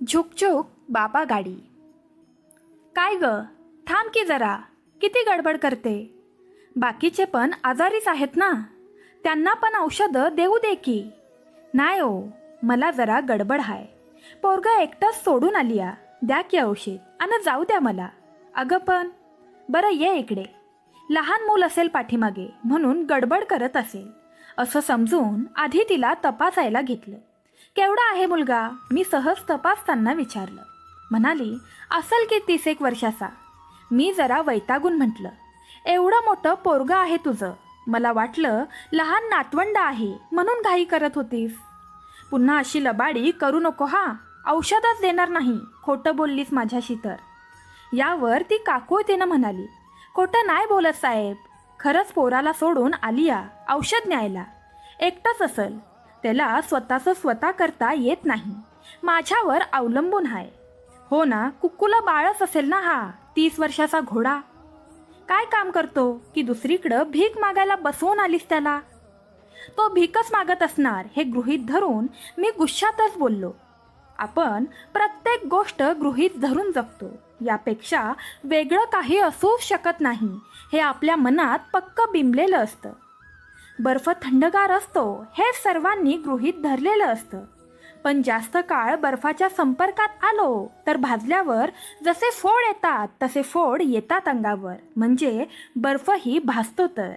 झुकझुक बाबा गाडी. काय ग, थांब की जरा, किती गडबड करते. बाकीचे पण आजारीच आहेत ना, त्यांना पण औषधं देऊ दे की. नाही हो, मला जरा गडबड हाय. पोरगं एकटंच सोडून आली या, द्या की औषध आणि जाऊ द्या मला. अगं पण बरं ये इकडे. लहान मूल असेल पाठीमागे म्हणून गडबड करत असेल असं समजून आधी तिला तपासायला घेतलं. केवढा आहे मुलगा, मी सहज तपासताना विचारलं. म्हणाली असेल की 30 वर्षाचा. मी जरा वैतागून म्हटलं, एवढं मोठं पोरगं आहे तुझं, मला वाटलं लहान नातवंड आहे म्हणून घाई करत होतीस. पुन्हा अशी लबाडी करू नको हा, औषधच देणार नाही खोटं बोललीस माझ्याशी तर. यावर ती काकुळतीनं म्हणाली, खोटं नाही बोलत साहेब, खरंच पोराला सोडून आली या औषध न्यायला. एकटंच असेल, त्याला स्वतःचं स्वतः करता येत नाही, माझ्यावर अवलंबून आहे. हो ना, कुक्कुला बाळच असेल ना हा 30 वर्षाचा घोडा. काय काम करतो की दुसरीकडं भीक मागायला बसवून आलीस त्याला. तो भीकच मागत असणार हे गृहीत धरून मी गुस्सातच बोललो. आपण प्रत्येक गोष्ट गृहीत धरून जगतो, यापेक्षा वेगळं काही असूच शकत नाही हे आपल्या मनात पक्क बिंबलेलं असतं. बर्फ थंडगार असतो हे सर्वांनी गृहीत धरलेलं असतं, पण जास्त काळ बर्फाच्या संपर्कात आलो तर भाजल्यावर जसे फोड येतात तसे फोड येतात अंगावर, म्हणजे बर्फही भाजतो. तर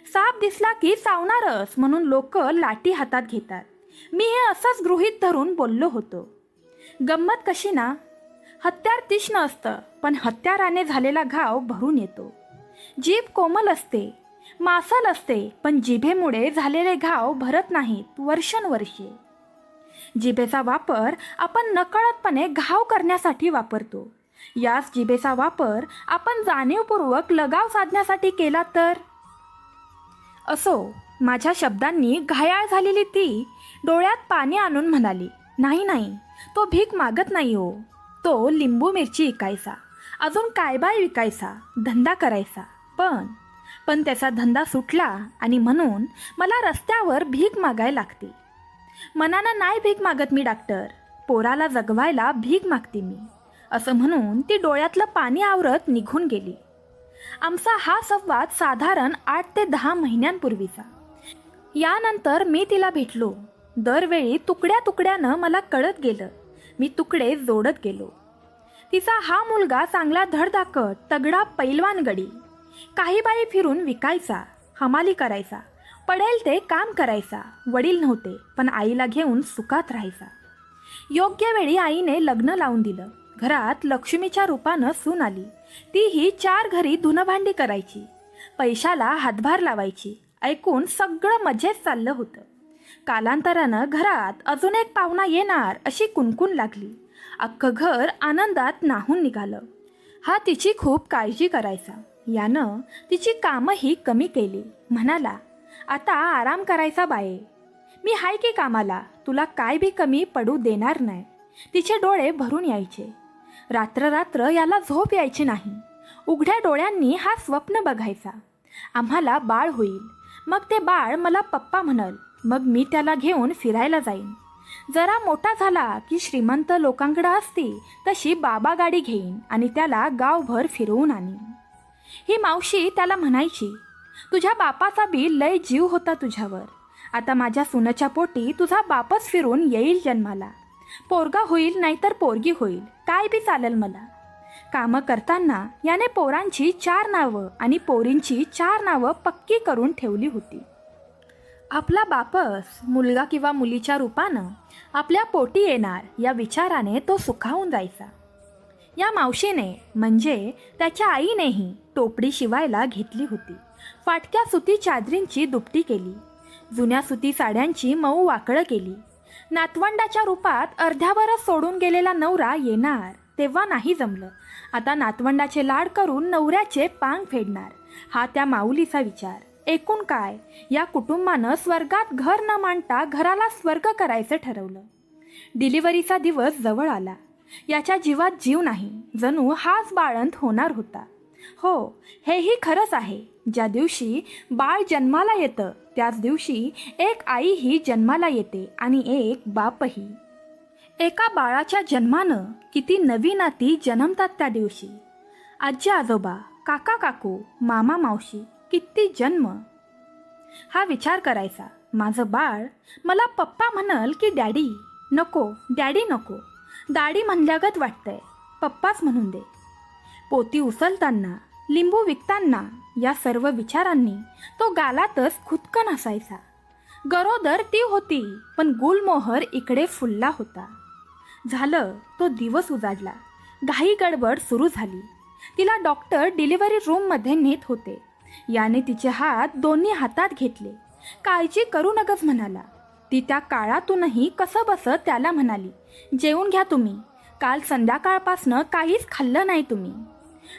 साप दिसला की चावणारच म्हणून लोक लाठी हातात घेतात. मी हे असंच गृहीत धरून बोललो होतो. गंमत कशी ना, हत्यार तीक्ष्ण असतं पण हत्याराने झालेला घाव भरून येतो. जीभ कोमल असते, मासल असते, पण जिभेमुळे झालेले घाव भरत नाहीत वर्षानुवर्षे. जिभेचा वापर आपण नकळतपणे घाव करण्यासाठी वापरतो. याच जिभेचा वापर आपण जाणीवपूर्वक लगाव साधण्यासाठी केला तर. असो, माझ्या शब्दांनी घायाळ झालेली ती डोळ्यात पाणी आणून म्हणाली, नाही नाही, तो भीक मागत नाही हो, तो लिंबू मिरची विकायचा, अजून काय बाय विकायचा, धंदा करायचा. पण त्याचा धंदा सुटला आणि म्हणून मला रस्त्यावर भीक मागायला लागते. मनानं नाही भीक मागत मी डॉक्टर, पोराला जगवायला भीक मागते मी, असं म्हणून ती डोळ्यातलं पाणी आवरत निघून गेली. आमचा हा संवाद साधारण 8 ते 10 महिन्यांपूर्वीचा. यानंतर मी तिला भेटलो. दरवेळी तुकड्या तुकड्यानं मला कळत गेलं, मी तुकडे जोडत गेलो. तिचा हा मुलगा चांगला धडधाकट तगडा पैलवान गडी. काही बाई फिरून विकायचा, हमाली करायचा, पडेल ते काम करायचा. वडील नव्हते पण आईला घेऊन सुखात राहायचा. योग्य वेळी आईने लग्न लावून दिलं. घरात लक्ष्मीच्या रूपानं सून आली. तीही 4 घरी धुणभांडी करायची, पैशाला हातभार लावायची. ऐकून सगळं मजेत चाललं होतं. कालांतरानं घरात अजून एक पाहुणा येणार अशी कुणकुण लागली. अख्खं घर आनंदात न्हाऊन निघालं. हा तिची खूप काळजी करायचा. यानं तिची कामंही कमी केली. म्हणाला, आता आराम करायचा बाये, मी हाय की कामाला, तुला काय बी कमी पडू देणार नाही. तिचे डोळे भरून यायचे. रात्र रात्र याला झोप यायची नाही. उघड्या डोळ्यांनी हा स्वप्न बघायचा, आम्हाला बाळ होईल, मग ते बाळ मला पप्पा म्हणल, मग मी त्याला घेऊन फिरायला जाईन. जरा मोठा झाला की श्रीमंत लोकांकडे असती तशी बाबा गाडी घेईन आणि त्याला गावभर फिरवून आणीन. ही मावशी त्याला म्हणायची, तुझ्या बापाचा बी लय जीव होता तुझ्यावर, आता माझ्या सुनेच्या पोटी तुझा बापच फिरून येईल जन्माला. पोरगा होईल नाहीतर पोरगी होईल, काय बी चालेल मला. कामं करताना याने पोरांची 4 नावं आणि पोरींची 4 नावं पक्की करून ठेवली होती. आपला बापस मुलगा किंवा मुलीच्या रूपानं आपल्या पोटी येणार या विचाराने तो सुखावून जायचा. या मावशीने म्हणजे त्याच्या आईनेही टोपडी शिवायला घेतली होती. फाटक्या सुती चादरींची दुपटी केली. जुन्या सुती साड्यांची मऊ वाकळं केली. नातवंडाच्या रूपात अर्ध्यावरच सोडून गेलेला नवरा येणार तेव्हा नाही जमलं, आता नातवंडाचे लाड करून नवऱ्याचे पांग फेडणार, हा त्या माऊलीचा विचार. एकूण काय, या कुटुंबानं स्वर्गात घर न मांडता घराला स्वर्ग करायचं ठरवलं. डिलिव्हरीचा दिवस जवळ आला. याच्या जीवात जीव नाही, जणू हाच बाळंत होणार होता. हो, हेही खरंच आहे. ज्या दिवशी बाळ जन्माला येतं त्याच दिवशी एक आईही जन्माला येते आणि एक बापही. एका बाळाच्या जन्मानं किती नवी नाती जन्मतात त्या दिवशी. आजी आजोबा, काका काकू, मामा मावशी, किती जन्म. हा विचार करायचा, माझं बाळ मला पप्पा म्हणल की डॅडी. नको, डॅडी नको, दाढी म्हणल्यागत वाटतंय, पप्पाच म्हणून दे. पोती उचलताना, लिंबू विकताना या सर्व विचारांनी तो गालातच खुदकन असायचा. गरोदर ती होती, पण गुलमोहर इकडे फुलला होता. झालं, तो दिवस उजाडला. घाई गडबड सुरू झाली. तिला डॉक्टर डिलिव्हरी रूममध्ये नेत होते. याने तिचे हात दोन्ही हातात घेतले. काळजी करू नकच म्हणाला. ती त्या काळातूनही कसं बसं त्याला म्हणाली, जेवून घ्या तुम्ही, काल संध्याकाळपासनं काहीच खाल्लं नाही तुम्ही.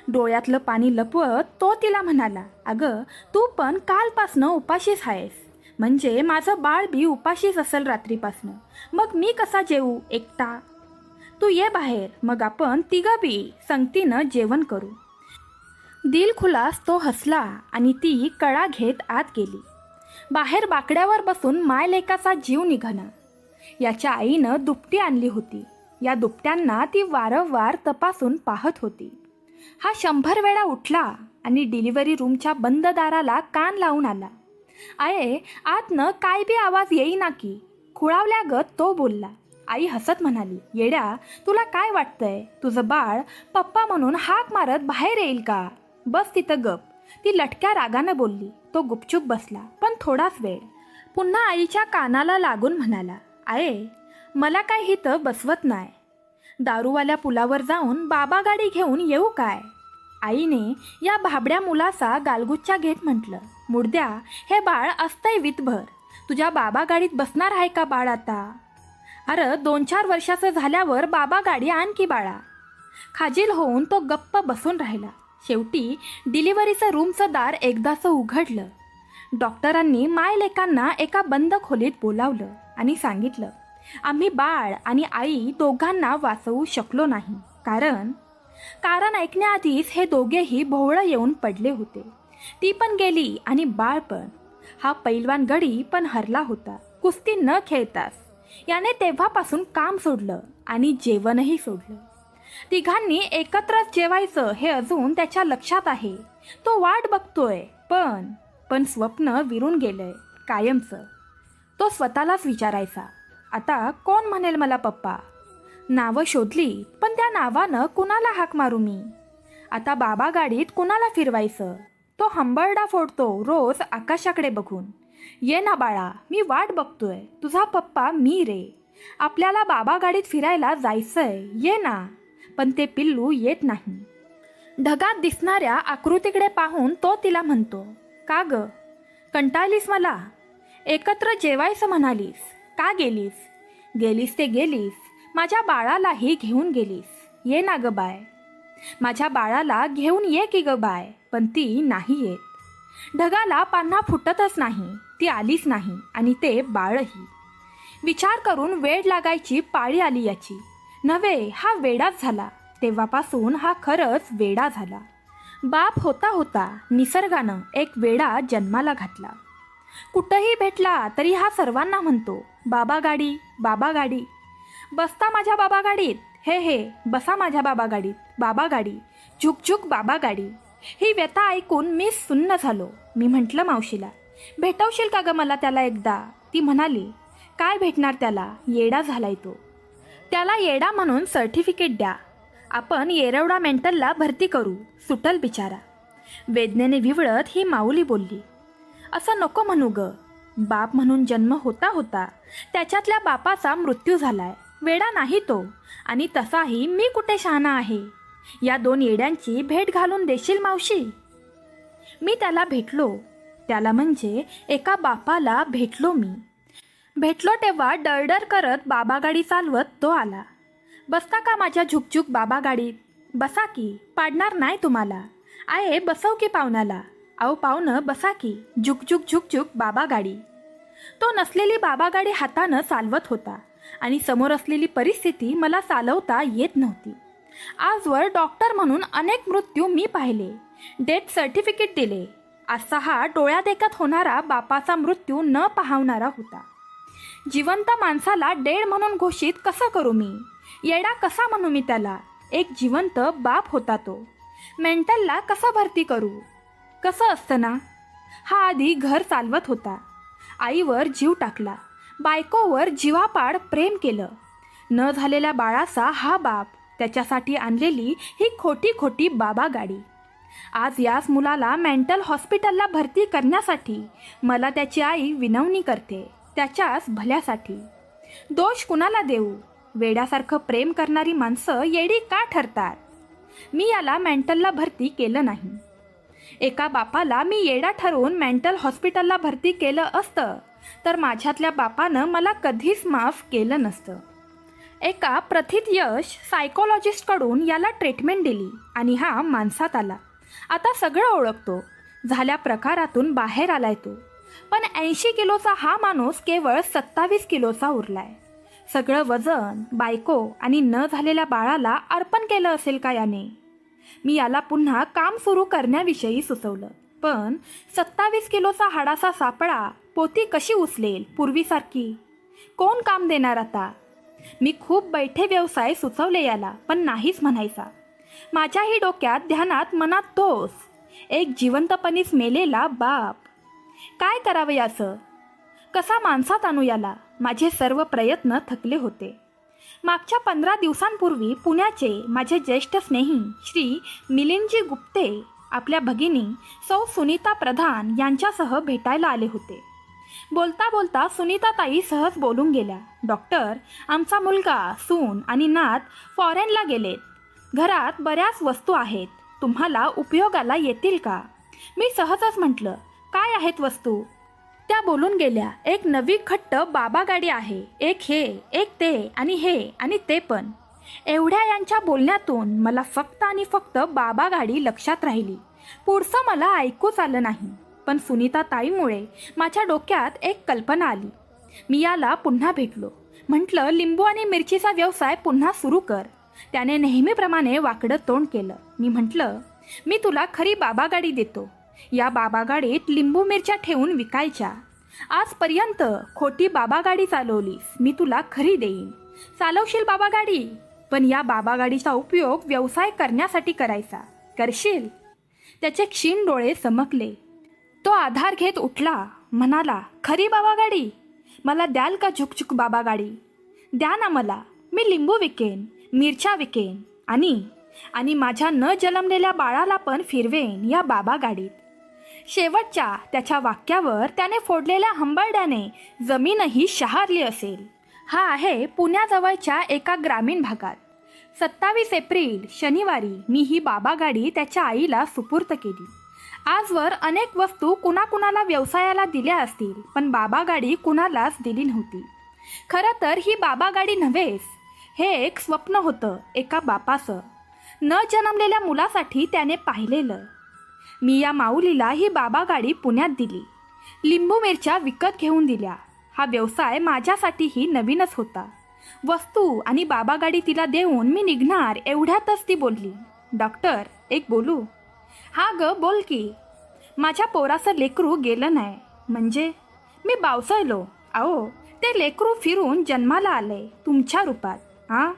डोळ्यातलं पाणी लपवत तो तिला म्हणाला, अगं तू पण कालपासनं उपाशीच आहेस, म्हणजे माझं बाळ बी उपाशीच असेल रात्रीपासनं, मग मी कसा जेवू एकटा. तू ये बाहेर, मग आपण तिघं बी संगतीनं जेवण करू. दिलखुलास तो हसला आणि ती कळा घेत आत गेली. बाहेर बाकड्यावर बसून मायलेकाचा जीव निघाला. याच्या आईनं दुपटी आणली होती. या दुपट्यांना ती वारंवार तपासून पाहत होती. हा 100 वेळा उठला आणि डिलिव्हरी रूमच्या बंद दाराला कान लावून आला. आये, आतनं काय बी आवाज येईना की, खुळावल्यागत तो बोलला. आई हसत म्हणाली, येड्या, तुला काय वाटतंय, तुझं बाळ पप्पा म्हणून हाक मारत बाहेर येईल का, बस तिथं गप. ती लटक्या रागानं बोलली. तो गुपचूप बसला, पण थोडाच वेळ. पुन्हा आईच्या कानाला लागून म्हणाला, आये, मला काय हिथं बसवत नाही, दारूवाल्या पुलावर जाऊन बाबा गाडी घेऊन येऊ काय. आईने या भाबड्या मुलाचा गालगुच्चा घेत म्हटलं, मुर्द्या, हे बाळ असतंय वितभर, तुझ्या बाबा गाडीत बसणार आहे का बाळ आता. अरे 2-4 वर्षाचं झाल्यावर बाबा गाडी आणखी बाळा. खाजील होऊन तो गप्प बसून राहिला. शेवटी डिलिव्हरीचं रूमचं दार एकदाचं उघडलं. डॉक्टरांनी मायलेकांना एका बंद खोलीत बोलावलं आणि सांगितलं, आम्ही बाळ आणि आई दोघांना वाचवू शकलो नाही, कारण ऐकण्याआधीच हे दोघेही भोवळं येऊन पडले होते. ती पण गेली आणि बाळ पण. हा पैलवान गडी पण हरला होता, कुस्ती न खेळताच. याने तेव्हापासून काम सोडलं आणि जेवणही सोडलं. तिघांनी एकत्रच जेवायचं हे अजून त्याच्या लक्षात आहे. तो वाट बघतोय, पण स्वप्न विरून गेलंय कायमचं. तो स्वतःलाच विचारायचा, आता कोण म्हणेल मला पप्पा. नावं शोधली, पण त्या नावानं कुणाला हाक मारू मी. आता बाबा गाडीत कुणाला फिरवायचं. तो हंबरडा फोडतो रोज आकाशाकडे बघून. ये ना बाळा, मी वाट बघतोय, तुझा पप्पा मी रे, आपल्याला बाबा गाडीत फिरायला जायचंय, ये ना. पण ते पिल्लू येत नाही. ढगात दिसणाऱ्या आकृतीकडे पाहून तो तिला म्हणतो, का ग, कंटाळलीस मला. एकत्र जेवायचं म्हणालीस, का गेलीस. गेलीस ते गेलीस, माझ्या बाळालाही घेऊन गेलीस. ये ना ग बाय, माझ्या बाळाला घेऊन ये की ग बाय. पण ती नाही येत. ढगाला पान्हा फुटतच नाही, ती आलीच नाही आणि ते बाळही. विचार करून वेड लागायची पाळी आली याची. नव्हे, हा वेडाच झाला. तेव्हापासून हा खरंच वेडा झाला. बाप होता होता निसर्गानं एक वेडा जन्माला घातला. कुठंही भेटला तरी हा सर्वांना म्हणतो, बाबा गाडी, बाबा गाडी. बसता माझ्या बाबा गाडीत, हे बसा माझ्या बाबा गाडीत, बाबा गाडी, झुक बाबा गाडी. ही व्यथा ऐकून मी सुन्न झालो. मी म्हटलं मावशीला, भेटवशील का ग मला त्याला एकदा. ती म्हणाली, काय भेटणार त्याला, येडा झालाय तो. त्याला येडा म्हणून सर्टिफिकेट द्या, आपण येरवडा मेंटलला भरती करू, सुटल बिचारा. वेदनेने विवळत ही माऊली बोलली, असं नको म्हणू ग. बाप म्हणून जन्म होता होता त्याच्यातल्या बापाचा मृत्यू झालाय. वेडा नाही तो, आणि तसाही मी कुठे शहाणा आहे. या 2 येड्यांची भेट घालून देशील मावशी. मी त्याला भेटलो, त्याला म्हणजे एका बापाला भेटलो मी. भेटलो तेव्हा डरडर करत बाबा गाडी चालवत तो आला. बसता का माझ्या झुकझुक बाबा गाडीत. बसा की, पाडणार नाही तुम्हाला. आहे बसव की पाहुण्याला. अहो पाहुणं बसा की, झुकझुक बाबा गाडी. तो नसलेली बाबा गाडी हातानं चालवत होता आणि समोर असलेली परिस्थिती मला चालवता येत नव्हती. आजवर डॉक्टर म्हणून अनेक मृत्यू मी पाहिले, डेथ सर्टिफिकेट दिले. असा हा डोळ्यादेखत होणारा बापाचा मृत्यू न पाहणारा होता. जिवंत माणसाला डेड म्हणून घोषित कसं करू मी? येडा कसा म्हणू मी त्याला? एक जिवंत बाप होता तो. मेंटलला कसं भरती करू? कसं असतं ना, हा आधी घर चालवत होता, आईवर जीव टाकला, बायकोवर जीवापाड प्रेम केलं. न झालेल्या बाळाचा हा बाप, त्याच्यासाठी आणलेली ही खोटी खोटी बाबा गाडी. आज याच मुलाला मेंटल हॉस्पिटलला भरती करण्यासाठी मला त्याची आई विनवणी करते, त्याच्याच भल्यासाठी. दोष कुणाला देऊ? वेड्यासारखं प्रेम करणारी माणसं येडी का ठरतात? मी याला मेंटलला भरती केलं नाही. एका बापाला मी येडा ठरवून मेंटल हॉस्पिटलला भरती केलं असतं तर माझ्यातल्या बापानं मला कधीच माफ केलं नसतं. एका प्रथित यश सायकोलॉजिस्टकडून याला ट्रीटमेंट दिली आणि हा माणसात आला. आता सगळं ओळखतो, झाल्या प्रकारातून बाहेर आलाय तो. पण 80 किलोचा हा माणूस केवळ 27 किलोचा उरलाय. सगळं वजन बायको आणि न झालेल्या बाळाला अर्पण केलं असेल का याने? मी याला पुन्हा काम सुरू करण्याविषयी सुचवलं, पण 27 किलोचा हाडाचा सापळा पोती कशी उचलेल पूर्वीसारखी? कोण काम देणार आता? मी खूप बैठे व्यवसाय सुचवले याला, पण नाहीच म्हणायचा. माझ्याही डोक्यात ध्यानात मनात तोच एक जिवंतपणीच मेलेला बाप. काय करावं याचं? कसा माणसात आणू याला? माझे सर्व प्रयत्न थकले होते. मागच्या 15 दिवसांपूर्वी पुण्याचे माझे ज्येष्ठ स्नेही श्री मिलिंदजी गुप्ते आपल्या भगिनी सौ सुनीता प्रधान यांच्यासह भेटायला आले होते. बोलता बोलता सुनीताताई सहज बोलून गेल्या, डॉक्टर, आमचा मुलगा, सून आणि नात फॉरेनला गेलेत. घरात बऱ्याच वस्तू आहेत, तुम्हाला उपयोगाला येतील का? मी सहजच म्हटलं, काय आहेत वस्तू? त्या बोलून गेल्या, एक नवी खट्ट बाबा गाडी आहे, एक हे, एक ते आणि हे आणि ते पण. एवढ्या यांच्या बोलण्यातून मला फक्त आणि फक्त बाबा गाडी लक्षात राहिली. पुढचं मला ऐकूच आलं नाही. पण सुनीता ताईमुळे माझ्या डोक्यात एक कल्पना आली. मी याला पुन्हा भेटलो. म्हटलं, लिंबू आणि मिरचीचा व्यवसाय पुन्हा सुरू कर. त्याने नेहमीप्रमाणे वाकडं तोंड केलं. मी म्हटलं, मी तुला खरी बाबा गाडी देतो. या बाबा गाडीत लिंबू मिरच्या ठेवून विकायच्या. आजपर्यंत खोटी बाबा गाडी चालवलीस, मी तुला खरी देईन. चालवशील बाबा गाडी, पण या बाबा गाडीचा उपयोग व्यवसाय करण्यासाठी करायचा. करशील? त्याचे क्षीण डोळे चमकले. तो आधार घेत उठला, म्हणाला, खरी बाबा गाडी? मला द्याल का झुकझुक बाबा गाडी? द्या ना मला. मी लिंबू विकेन, मिरच्या विकेन आणि माझ्या न जन्मलेल्या बाळाला पण फिरवेन या बाबा गाडीत. शेवटच्या त्याच्या वाक्यावर त्याने फोडलेल्या हंबरड्याने जमीनही शहारली असेल. हा आहे पुण्याजवळच्या एका ग्रामीण भागात. 27 एप्रिल शनिवारी मी ही बाबा गाडी त्याच्या आईला सुपूर्त केली. आजवर अनेक वस्तू कुणाकुणाला व्यवसायाला दिल्या असतील, पण बाबा गाडी कुणालाच दिली नव्हती. खरं तर ही बाबा गाडी नव्हेच, हे एक स्वप्न होतं एका बापाचं, न जन्मलेल्या मुलासाठी त्याने पाहिलेलं. मी या माऊलीला ही बाबा गाडी पुण्यात दिली. लिंबू मिरच्या विकत घेऊन दिल्या. हा व्यवसाय माझ्यासाठीही नवीनच होता. वस्तू आणि बाबा गाडी तिला देऊन मी निघणार एवढ्यातच ती बोलली, डॉक्टर, एक बोलू? हा ग, बोल की. माझ्या पोराचं लेकरू गेलं नाही. म्हणजे? मी बावसळलो. अहो, ते लेकरू फिरून जन्माला आलंय तुमच्या रूपात. हां,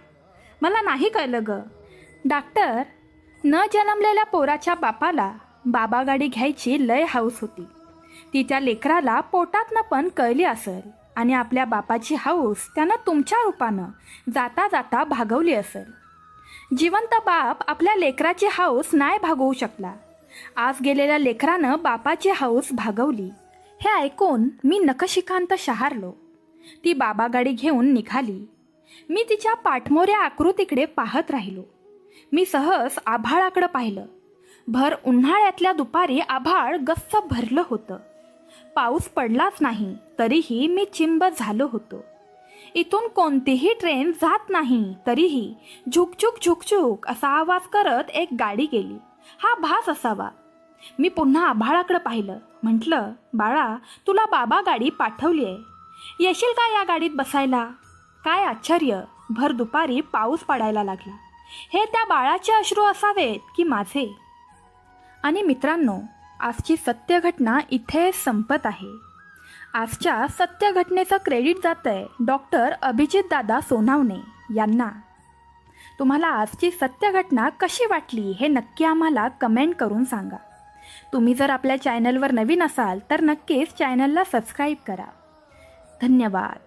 मला नाही कळलं ग. डॉक्टर, न जन्मलेल्या पोराच्या बापाला बाबा गाडी घ्यायची लय हौस होती. ती त्या लेकराला पोटातनं पण कळली असेल आणि आपल्या बापाची हौस त्यानं तुमच्या रूपानं जाता जाता भागवली असेल. जिवंत बाप आपल्या लेकराची हौस नाही भागवू शकला. आज गेलेल्या लेकरानं बापाची हौस भागवली. हे ऐकून मी नखशिखांत शहारलो. ती बाबा गाडी घेऊन निघाली. मी तिच्या पाठमोऱ्या आकृतीकडे पाहत राहिलो. मी सहज आभाळाकडं पाहिलं. भर उन्हाळ्यातल्या दुपारी आभाळ गच्च भरलं होतं. पाऊस पडलाच नाही तरीही मी चिंब झालो होतो. इथून कोणतीही ट्रेन जात नाही तरीही झुकझुक झुकझुक असा आवाज करत एक गाडी गेली. हा भास असावा. मी पुन्हा आभाळाकडे पाहिलं. म्हटलं, बाळा, तुला बाबा गाडी पाठवली आहे, येशील का या गाडीत बसायला? काय आश्चर्य, भर दुपारी पाऊस पडायला लागला. हे त्या बाळाचे अश्रू असावेत की माझे? आणि मित्रांनो, आजची सत्य घटना इथे संपत आहे. आजच्या सत्य घटनेचं क्रेडिट जातंय डॉक्टर अभिजित दादा सोनावणे यांना. तुम्हाला आजची सत्य घटना कशी वाटली हे नक्की आम्हाला कमेंट करून सांगा. तुम्ही जर आपल्या चॅनलवर नवीन असाल तर नक्कीच चॅनलला सबस्क्राईब करा. धन्यवाद.